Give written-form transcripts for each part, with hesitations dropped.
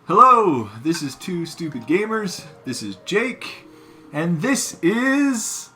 Hello, this is Two Stupid Gamers. This is Jake, and this is...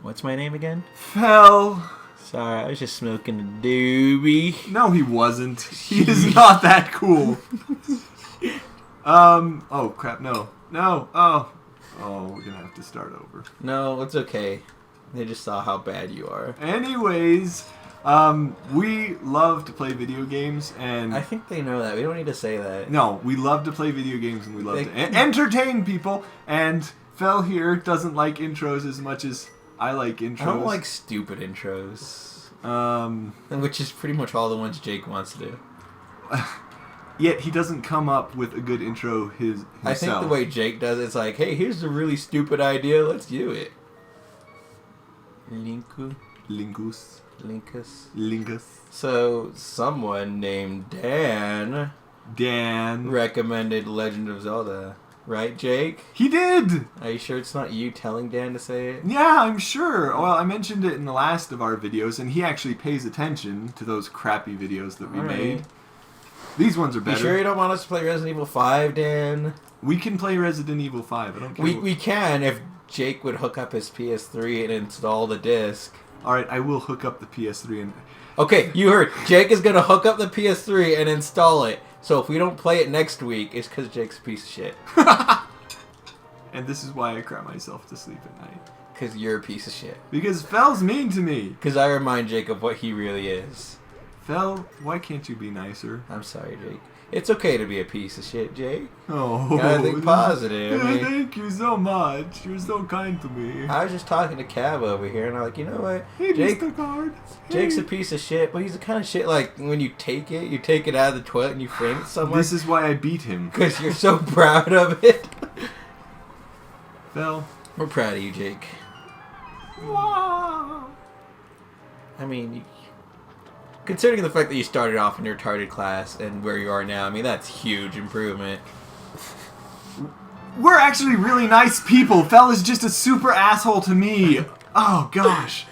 What's my name again? Fel. Sorry, I was just smoking a doobie. No, he wasn't. He is not that cool. Oh crap, no. Oh, we're gonna have to start over. No, it's okay. They just saw how bad you are. Anyways, we love to play video games, and... I think they know that. We don't need to say that. No, we love to play video games, and we love to entertain people, and Fel here doesn't like intros as much as I like intros. I don't like stupid intros. Which is pretty much all the ones Jake wants to do. Yet he doesn't come up with a good intro himself. I think the way Jake does it's like, hey, here's a really stupid idea, let's do it. Linkus. So, someone named Dan recommended Legend of Zelda. Right, Jake? He did! Are you sure it's not you telling Dan to say it? Yeah, I'm sure. Well, I mentioned it in the last of our videos, and he actually pays attention to those crappy videos that we made. These ones are better. You sure you don't want us to play Resident Evil 5, Dan? We can play Resident Evil 5. I don't care. We can if Jake would hook up his PS3 and install the disc. Alright, I will hook up the PS3 and... Okay, you heard. Jake is going to hook up the PS3 and install it. So if we don't play it next week, it's because Jake's a piece of shit. And this is why I cry myself to sleep at night. Because you're a piece of shit. Because Fel's mean to me. Because I remind Jake of what he really is. Fel, why can't you be nicer? I'm sorry, Jake. It's okay to be a piece of shit, Jake. Oh. Gotta think positive. Yeah, thank you so much. You're so kind to me. I was just talking to Cab over here, and I'm like, you know what? Hey, Mr. Card. Jake's a piece of shit, but he's the kind of shit, like, when you take it out of the toilet and you frame it somewhere. This is why I beat him. Because you're so proud of it. Fel. We're proud of you, Jake. Wow. I mean, considering the fact that you started off in your retarded class and where you are now, I mean, that's huge improvement. We're actually really nice people. Fel is just a super asshole to me. Oh, gosh.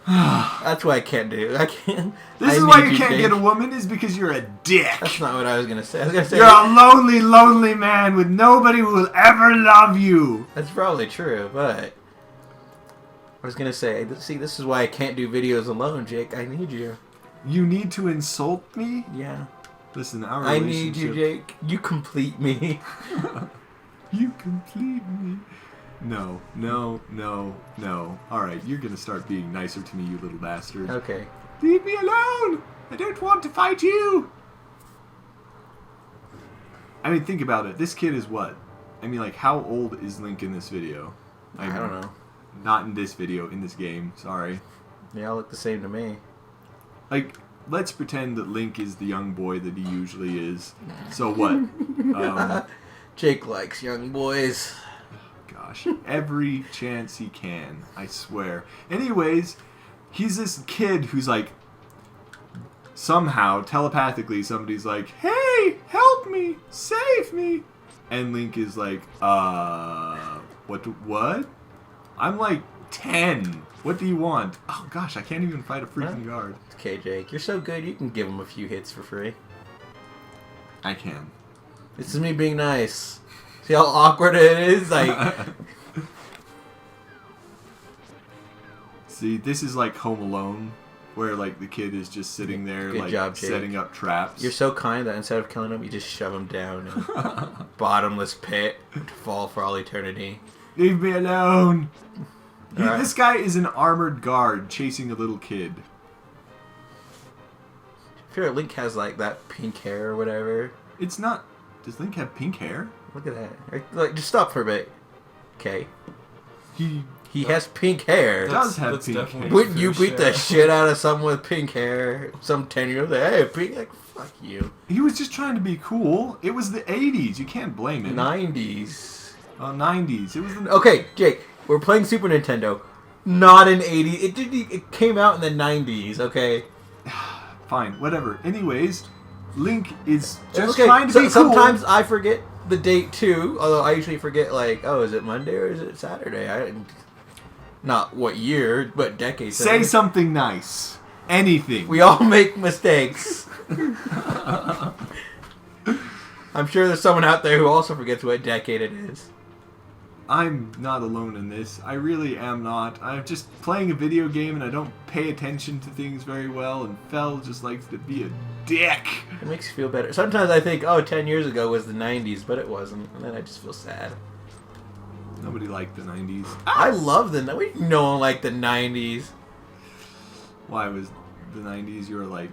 That's why I can't do. I can't. This is why you can't get a woman, is because you're a dick. That's not what I was gonna say. I was gonna say you're a lonely, lonely man with nobody who will ever love you. That's probably true, but I was gonna say, see, this is why I can't do videos alone, Jake. I need you. You need to insult me? Yeah. Listen, our I need you, Jake. You complete me. You complete me. No. Alright, you're gonna start being nicer to me, you little bastard. Okay. Leave me alone! I don't want to fight you! I mean, think about it. This kid is what? I mean, like, how old is Link in this video? I don't know. Not in this video, in this game. Sorry. They all look the same to me. Like, let's pretend that Link is the young boy that he usually is. So what? Jake likes young boys. Gosh, every chance he can, I swear. Anyways, he's this kid who's like, somehow, telepathically, somebody's like, hey, help me, save me. And Link is like, what? I'm like 10. What do you want? Oh gosh, I can't even fight a freaking guard. Okay, Jake, you're so good, you can give him a few hits for free. I can. This is me being nice. See how awkward it is? Like, see, this is like Home Alone, where like the kid is just sitting there, good like job, Jake. setting up traps. You're so kind that instead of killing him, you just shove him down in a bottomless pit to fall for all eternity. Leave me alone. Right. This guy is an armored guard chasing a little kid. I feel like Link has like that pink hair or whatever. It's not. Does Link have pink hair? Look at that. Like, just stop for a bit. Okay. He has pink hair. Does have pink hair. Wouldn't you beat the shit out of someone with pink hair? Some 10-year-old, hey, pink, like, fuck you. He was just trying to be cool. It was the 80s. You can't blame him. 90s. 90s. It was the... Okay, Jake, we're playing Super Nintendo. Not in 80s. It came out in the 90s, okay? Fine, whatever. Anyways, Link is just trying to be cool. Sometimes I forget the date too, although I usually forget, like, oh, is it Monday or is it Saturday? Not what year, but decades. Say something nice. Anything. We all make mistakes. I'm sure there's someone out there who also forgets what decade it is. I'm not alone in this. I really am not. I'm just playing a video game and I don't pay attention to things very well, and Fel just likes to be a dick. It makes you feel better. Sometimes I think, 10 years ago was the 90s, but it wasn't. And then I just feel sad. Nobody liked the 90s. I love the... No one liked the 90s. Why was the 90s, you were like...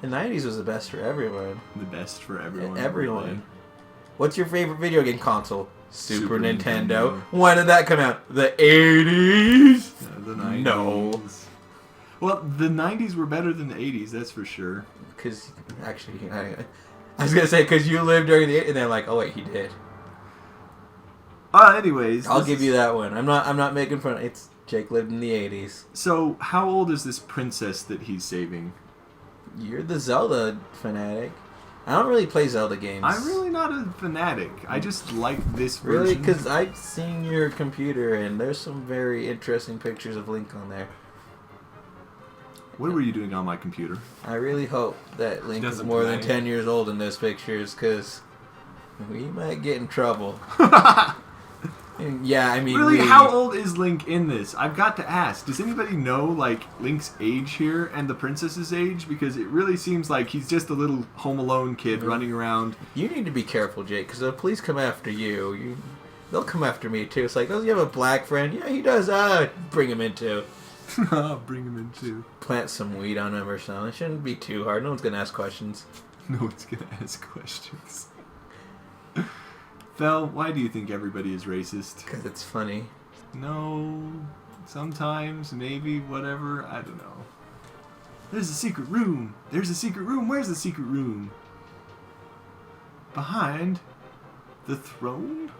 The 90s was the best for everyone. The best for everyone. Everyone. Really. What's your favorite video game console? Super Nintendo. Nintendo. When did that come out? The 80s? The 90s. No. Well, the 90s were better than the 80s, that's for sure. Because, actually, I was going to say, because you lived during the 80s, and they're like, oh wait, he did. Anyways. I'll give you that one. I'm not making fun. It's Jake lived in the 80s. So, how old is this princess that he's saving? You're the Zelda fanatic. I don't really play Zelda games. I'm really not a fanatic. I just like this version. Really? Because I've seen your computer, and there's some very interesting pictures of Link on there. What were you doing on my computer? I really hope that Link is more than 10 years old in those pictures, because we might get in trouble. Yeah, I mean... Really, how old is Link in this? I've got to ask. Does anybody know, like, Link's age here and the princess's age? Because it really seems like he's just a little Home Alone kid running around. You need to be careful, Jake, because the police come after you. They'll come after me, too. It's like, oh, you have a black friend? Yeah, he does. Bring him in, too. Bring him in, too. Plant some weed on him or something. It shouldn't be too hard. No one's going to ask questions. No one's going to ask questions. Fel, why do you think everybody is racist? Because it's funny. No, sometimes, maybe, whatever, I don't know. There's a secret room. There's a secret room. Where's the secret room? Behind the throne?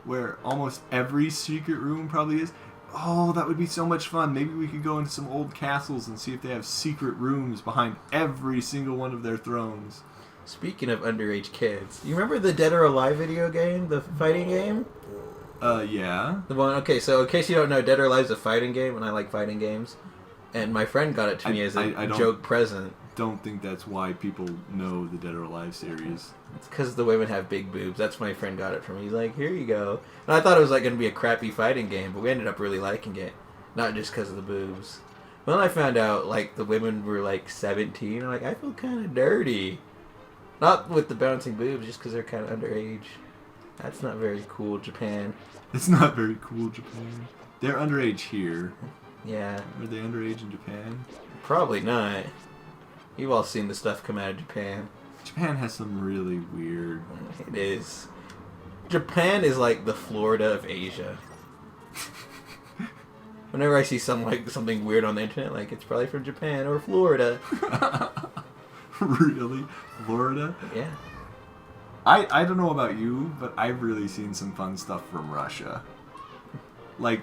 Where almost every secret room probably is. Oh, that would be so much fun. Maybe we could go into some old castles and see if they have secret rooms behind every single one of their thrones. Speaking of underage kids, you remember the Dead or Alive video game, the fighting game? Yeah. The one. Okay, so in case you don't know, Dead or Alive is a fighting game, and I like fighting games. And my friend got it to me as a joke present. Don't think that's why people know the Dead or Alive series. It's because the women have big boobs. That's why my friend got it for me. He's like, here you go. And I thought it was like going to be a crappy fighting game, but we ended up really liking it, not just because of the boobs. When I found out like the women were like 17, I'm like, I feel kind of dirty. Not with the bouncing boobs, just because they're kind of underage. That's not very cool, Japan. It's not very cool, Japan. They're underage here. Yeah. Are they underage in Japan? Probably not. You've all seen the stuff come out of Japan. Japan has some really weird... It is. Japan is like the Florida of Asia. Whenever I see something weird on the internet, like it's probably from Japan or Florida. Really? Florida? Yeah. I don't know about you, but I've really seen some fun stuff from Russia. Like,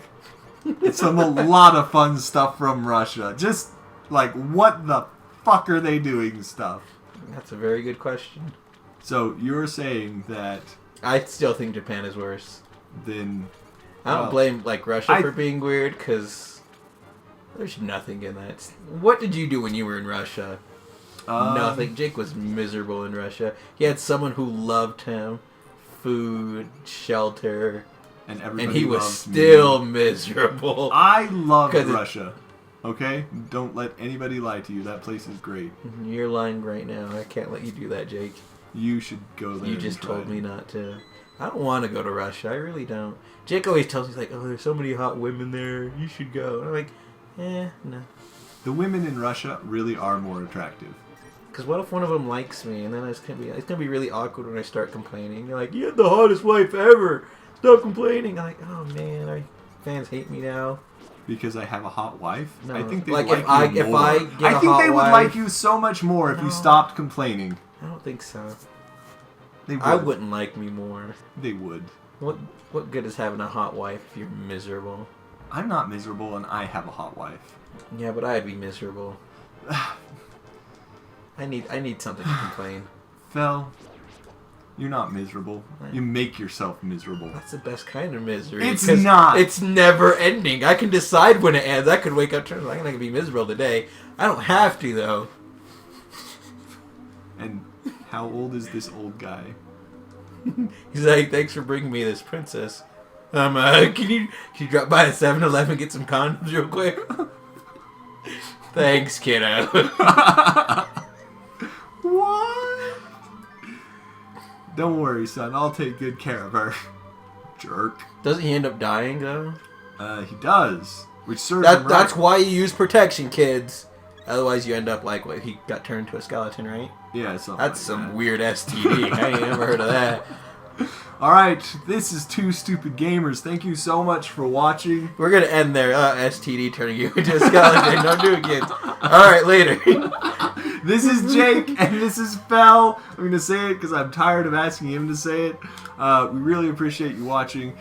it's a lot of fun stuff from Russia. Just, like, what the fuck are they doing stuff? That's a very good question. So, you're saying that... I still think Japan is worse. Then... I don't blame, like, Russia for being weird, because there's nothing in that. What did you do when you were in Russia? Nothing. Jake was miserable in Russia. He had someone who loved him, food, shelter, and he was still miserable. I love Russia. Okay? Don't let anybody lie to you. That place is great. You're lying right now. I can't let you do that, Jake. You should go there. You just told me not to. I don't want to go to Russia. I really don't. Jake always tells me, like, oh, there's so many hot women there. You should go. And I'm like, no. The women in Russia really are more attractive. Because what if one of them likes me, and then it's gonna be really awkward when I start complaining. They're like, you had the hottest wife ever. Stop complaining. I'm like, oh man, our fans hate me now. Because I have a hot wife? No. I think they like you more. I think they would like you so much more if you stopped complaining. I don't think so. They would. I wouldn't like me more. They would. What good is having a hot wife if you're miserable? I'm not miserable, and I have a hot wife. Yeah, but I'd be miserable. I need something to complain. Fel, you're not miserable. You make yourself miserable. That's the best kind of misery. It's not. It's never ending. I can decide when it ends. I could wake up and I'm going to be miserable today. I don't have to, though. And how old is this old guy? He's like, thanks for bringing me this princess. Can you drop by a 7-Eleven, get some condoms real quick? Thanks, kiddo. What? Don't worry, son. I'll take good care of her. Jerk. Doesn't he end up dying, though? He does. Which serves him right. That's why you use protection, kids. Otherwise, you end up like what he got turned to a skeleton, right? Yeah, something That's like some that. weird STD. I ain't never heard of that. Alright, this is Two Stupid Gamers. Thank you so much for watching. We're gonna end there. STD turning you into a skeleton. Don't do it, kids. Alright, later. This is Jake, and this is Fel. I'm going to say it because I'm tired of asking him to say it. We really appreciate you watching.